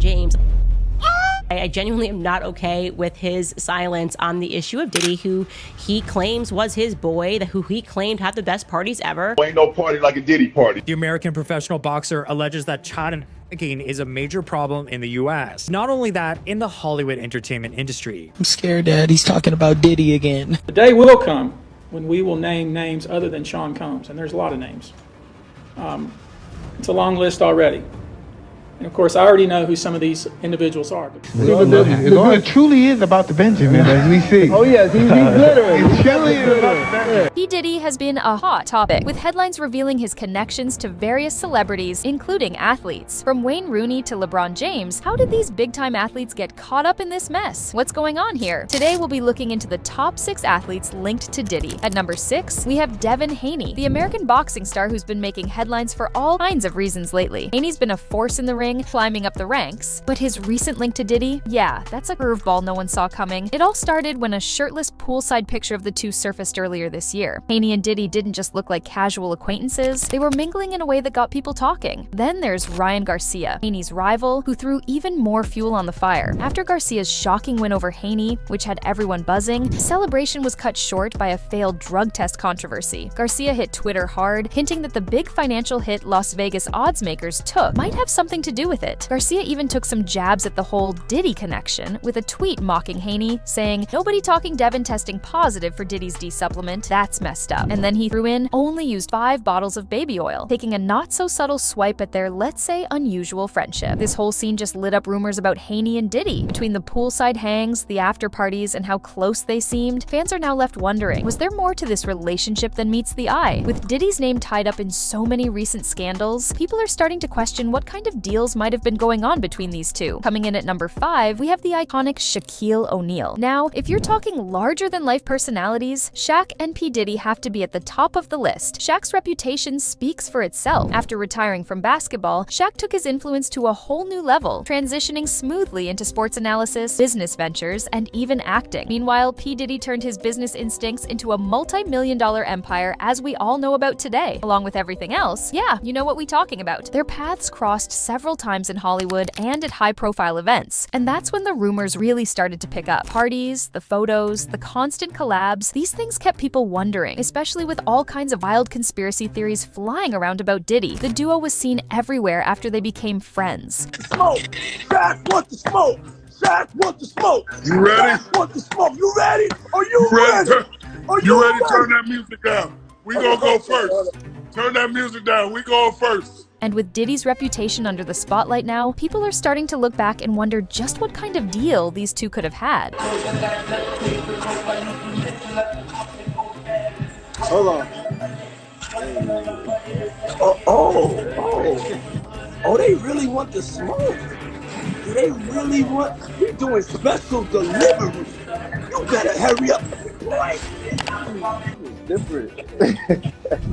James. I genuinely am not okay with his silence on the issue of Diddy, who he claims was his boy, who he claimed had the best parties ever. Ain't no party like a Diddy party. The American professional boxer alleges that child trafficking is a major problem in the U.S. Not only that, in the Hollywood entertainment industry. I'm scared, Dad. He's talking about Diddy again. The day will come when we will name names other than Sean Combs, and there's a lot of names. It's a long list already. And of course, I already know who some of these individuals are. It truly is about the Benjamin, as we see. Oh yes, he's glittering. It truly is about the Benjamin. P. Diddy has been a hot topic, with headlines revealing his connections to various celebrities, including athletes. From Wayne Rooney to LeBron James, how did these big-time athletes get caught up in this mess? What's going on here? Today, we'll be looking into the top 6 athletes linked to Diddy. At number 6, we have Devon Haney, the American boxing star who's been making headlines for all kinds of reasons lately. Haney's been a force in the ring, climbing up the ranks, but his recent link to Diddy, yeah, that's a curveball no one saw coming. It all started when a shirtless poolside picture of the two surfaced earlier this year. Haney and Diddy didn't just look like casual acquaintances, they were mingling in a way that got people talking. Then there's Ryan Garcia, Haney's rival, who threw even more fuel on the fire. After Garcia's shocking win over Haney, which had everyone buzzing, the celebration was cut short by a failed drug test controversy. Garcia hit Twitter hard, hinting that the big financial hit Las Vegas odds makers took might have something to do with it. Garcia even took some jabs at the whole Diddy connection, with a tweet mocking Haney, saying, "Nobody talking Devon testing positive for Diddy's D supplement, that's messed up." And then he threw in, "Only used 5 bottles of baby oil," taking a not-so-subtle swipe at their, let's say, unusual friendship. This whole scene just lit up rumors about Haney and Diddy. Between the poolside hangs, the after parties, and how close they seemed, fans are now left wondering, was there more to this relationship than meets the eye? With Diddy's name tied up in so many recent scandals, people are starting to question what kind of deals might have been going on between these two. Coming in at number 5, we have the iconic Shaquille ONeal. Now, if you're talking larger-than-life personalities, Shaq and P. Diddy have to be at the top of the list. Shaq's reputation speaks for itself. After retiring from basketball, Shaq took his influence to a whole new level, transitioning smoothly into sports analysis, business ventures, and even acting. Meanwhile, P. Diddy turned his business instincts into a multi-million-dollar empire as we all know about today. Along with everything else, yeah, you know what we're talking about. Their paths crossed several times in Hollywood and at high-profile events, and that's when the rumors really started to pick up. Parties, the photos, the constant collabs, these things kept people wondering, especially with all kinds of wild conspiracy theories flying around about Diddy. The duo was seen everywhere after they became friends. Smoke! Shaq want the smoke! Shaq want the smoke! You ready? Shaq want the smoke! You ready? Are you ready? Are You ready? Turn that music down. We gonna go first. Turn that music down. We going first. And with Diddy's reputation under the spotlight now, people are starting to look back and wonder just what kind of deal these two could have had. Hold on. Oh, they really want the smoke. They really want, we're doing special delivery. You better hurry up. Boy. Different.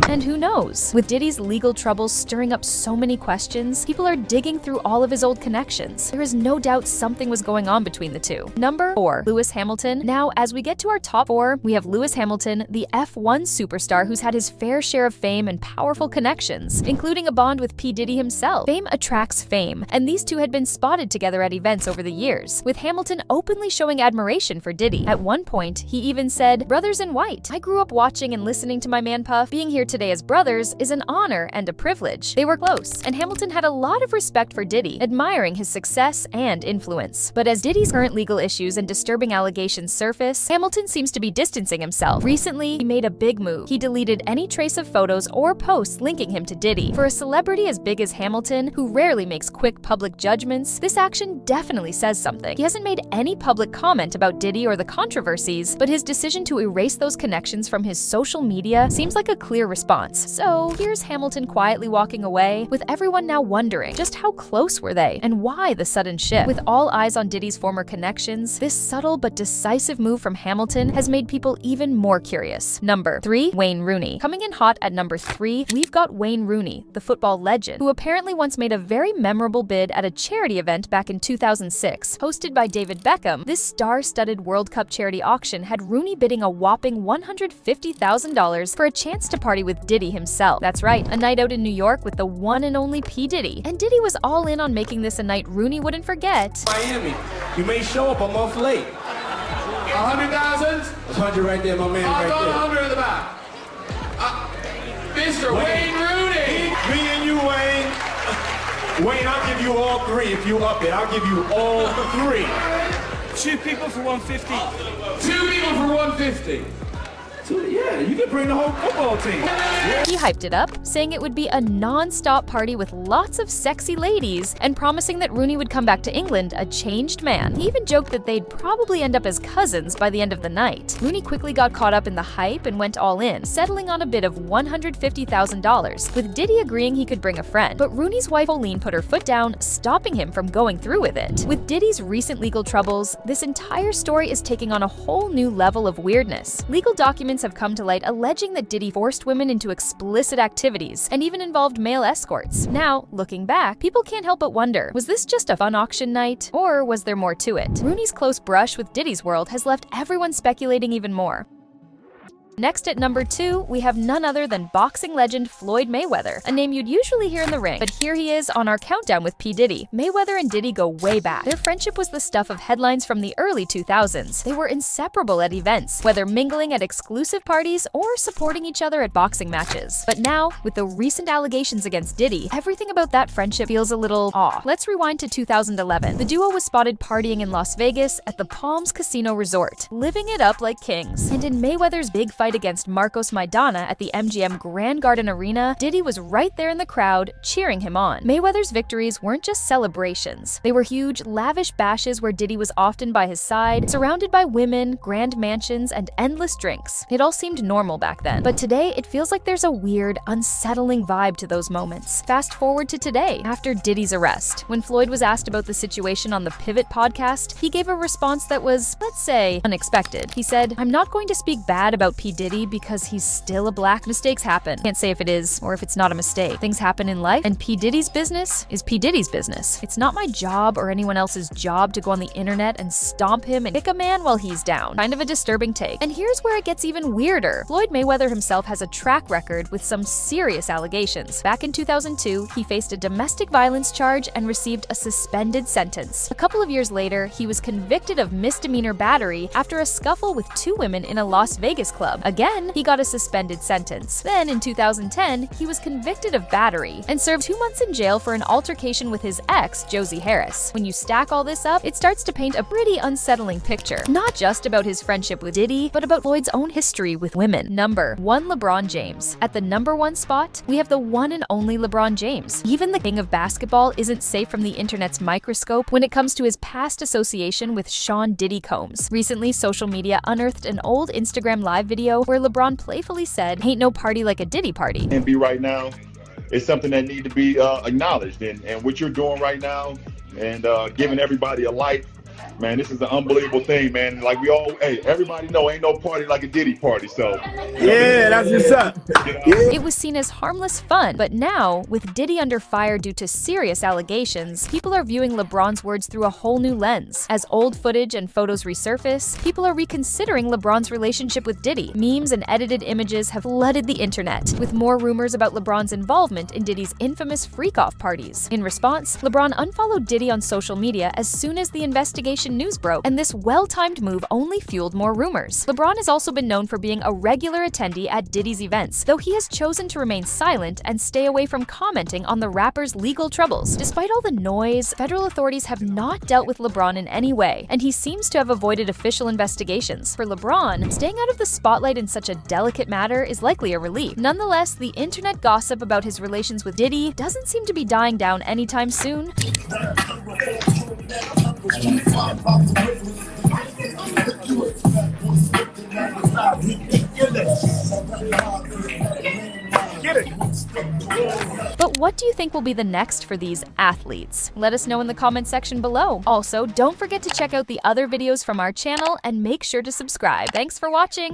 And who knows? With Diddy's legal troubles stirring up so many questions, people are digging through all of his old connections. There is no doubt something was going on between the two. Number 4, Lewis Hamilton. Now, as we get to our top 4, we have Lewis Hamilton, the F1 superstar who's had his fair share of fame and powerful connections, including a bond with P. Diddy himself. Fame attracts fame, and these two had been spotted together at events over the years, with Hamilton openly showing admiration for Diddy. At one point, he even said, "Brothers in white. I grew up watching and listening to my man Puff. Being here today as brothers is an honor and a privilege." They were close, and Hamilton had a lot of respect for Diddy, admiring his success and influence. But as Diddy's current legal issues and disturbing allegations surface, Hamilton seems to be distancing himself. Recently, he made a big move. He deleted any trace of photos or posts linking him to Diddy. For a celebrity as big as Hamilton, who rarely makes quick public judgments, this action definitely says something. He hasn't made any public comment about Diddy or the controversies, but his decision to erase those connections from his social media seems like a clear response. So here's Hamilton quietly walking away, with everyone now wondering just how close were they and why the sudden shift. With all eyes on Diddy's former connections, this subtle but decisive move from Hamilton has made people even more curious. Number 3, Wayne Rooney. Coming in hot at number 3, we've got Wayne Rooney, the football legend, who apparently once made a very memorable bid at a charity event back in 2006. Hosted by David Beckham, this star-studded World Cup charity auction had Rooney bidding a whopping $150,000 for a chance to party with Diddy himself. That's right, a night out in New York with the one and only P. Diddy. And Diddy was all in on making this a night Rooney wouldn't forget. Miami, you may show up a month late. 100,000? 100 right there, my man, right there. 100 in the back. Mr. Wayne Rooney. Me and you, Wayne. Wayne, I'll give you all three if you up it. I'll give you all three. 2 people for 150. 2 people for 150. Yeah, you can bring the whole football team. He hyped it up, saying it would be a non-stop party with lots of sexy ladies, and promising that Rooney would come back to England a changed man. He even joked that they'd probably end up as cousins by the end of the night. Rooney quickly got caught up in the hype and went all in, settling on a bid of $150,000, with Diddy agreeing he could bring a friend. But Rooney's wife Olene put her foot down, stopping him from going through with it. With Diddy's recent legal troubles, this entire story is taking on a whole new level of weirdness. Legal documents have come to light alleging that Diddy forced women into explicit activities and even involved male escorts. Now, looking back, people can't help but wonder, was this just a fun auction night, or was there more to it? Rooney's close brush with Diddy's world has left everyone speculating even more. Next at number 2, we have none other than boxing legend Floyd Mayweather, a name you'd usually hear in the ring, but here he is on our countdown with P. Diddy. Mayweather and Diddy go way back. Their friendship was the stuff of headlines from the early 2000s. They were inseparable at events, whether mingling at exclusive parties or supporting each other at boxing matches. But now, with the recent allegations against Diddy, everything about that friendship feels a little off. Let's rewind to 2011. The duo was spotted partying in Las Vegas at the Palms Casino Resort, living it up like kings. And in Mayweather's big fight against Marcos Maidana at the MGM Grand Garden Arena, Diddy was right there in the crowd, cheering him on. Mayweather's victories weren't just celebrations. They were huge, lavish bashes where Diddy was often by his side, surrounded by women, grand mansions, and endless drinks. It all seemed normal back then. But today, it feels like there's a weird, unsettling vibe to those moments. Fast forward to today, after Diddy's arrest. When Floyd was asked about the situation on the Pivot podcast, he gave a response that was, let's say, unexpected. He said, "I'm not going to speak bad about P. Diddy because he's still a black. Mistakes happen. Can't say if it is or if it's not a mistake. Things happen in life, and P. Diddy's business is P. Diddy's business. It's not my job or anyone else's job to go on the internet and stomp him and kick a man while he's down." Kind of a disturbing take. And here's where it gets even weirder. Floyd Mayweather himself has a track record with some serious allegations. Back in 2002, he faced a domestic violence charge and received a suspended sentence. A couple of years later, he was convicted of misdemeanor battery after a scuffle with 2 women in a Las Vegas club. Again, he got a suspended sentence. Then, in 2010, he was convicted of battery and served 2 months in jail for an altercation with his ex, Josie Harris. When you stack all this up, it starts to paint a pretty unsettling picture. Not just about his friendship with Diddy, but about Floyd's own history with women. Number 1, LeBron James. At the number 1 spot, we have the one and only LeBron James. Even the king of basketball isn't safe from the internet's microscope when it comes to his past association with Sean Diddy Combs. Recently, social media unearthed an old Instagram live video where LeBron playfully said, "Ain't no party like a Diddy party." And be right now, it's something that need to be acknowledged. And what you're doing right now and giving everybody a light, man, this is an unbelievable thing, man. Like everybody know ain't no party like a Diddy party. So yeah, that's what's up. It was seen as harmless fun, but now, with Diddy under fire due to serious allegations, people are viewing LeBron's words through a whole new lens. As old footage and photos resurface, people are reconsidering LeBron's relationship with Diddy. Memes and edited images have flooded the internet, with more rumors about LeBron's involvement in Diddy's infamous freak-off parties. In response, LeBron unfollowed Diddy on social media as soon as the investigation news broke, and this well-timed move only fueled more rumors. LeBron has also been known for being a regular attendee at Diddy's events, though he has chosen to remain silent and stay away from commenting on the rapper's legal troubles. Despite all the noise, federal authorities have not dealt with LeBron in any way, and he seems to have avoided official investigations. For LeBron, staying out of the spotlight in such a delicate matter is likely a relief. Nonetheless, the internet gossip about his relations with Diddy doesn't seem to be dying down anytime soon. But what do you think will be the next for these athletes? Let us know in the comment section below. Also, don't forget to check out the other videos from our channel and make sure to subscribe. Thanks for watching!